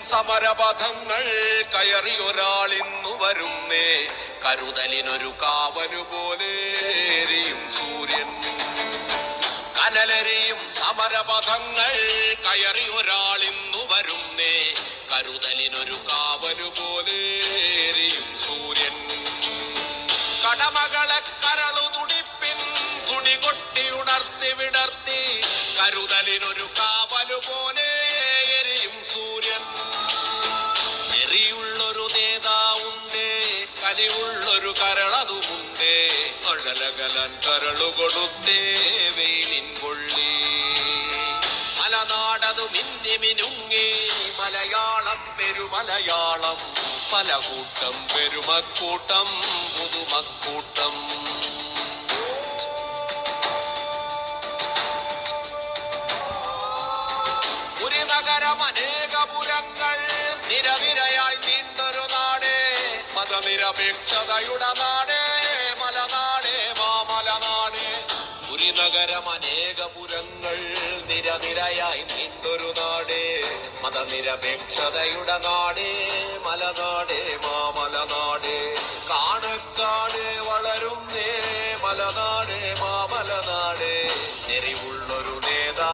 സമരപഥങ്ങൾ കയറിയൊരാളിന്നു വരുന്നേ, കരുതലിനൊരു കാവനുപോലെ എരിയും സൂര്യൻ. കനലരിയും സമരപഥങ്ങൾ കയറിയൊരാളിന്നു വരുന്നേ, കരുതലിനൊരു കാവനുപോലെ എരിയും സൂര്യൻ. കടമകളെ കരളു തുടിപ്പിൻ തുടി കൊട്ടി ഉണർത്തി വിടർത്തി, കരുതലിനൊരു കാവലുപോലെ എരിയും സൂര്യൻ. എറിയുള്ളൊരു നേതാവുണ്ടേ, കനിവുള്ളൊരു കരളതുമുണ്ടേ, അഴലകലൻ കരളു കൊടുത്തേ വെയിലിൻ കൊള്ളി. മലനാടതു മിന്നി മിനുങ്ങി മലയാളം പെരുമലയാളം, പലകൂട്ടം പെരുമക്കൂട്ടം പുതുമക്കൂട്ടം. ഒരു നഗരം അനേകപുരങ്ങൾ നിരനിരയായി നീണ്ടൊരു നാടേ, മതനിരപേക്ഷതയുടെ നാടേ, മലനാടേ മാമലനാടേ. ഒരു നഗരം അനേകപുരങ്ങൾ നിരനിരയായി നീണ്ടൊരു നാടേ, മതനിരപേക്ഷതയുടെ നാടേ, മലനാടേ മാമലനാടേ.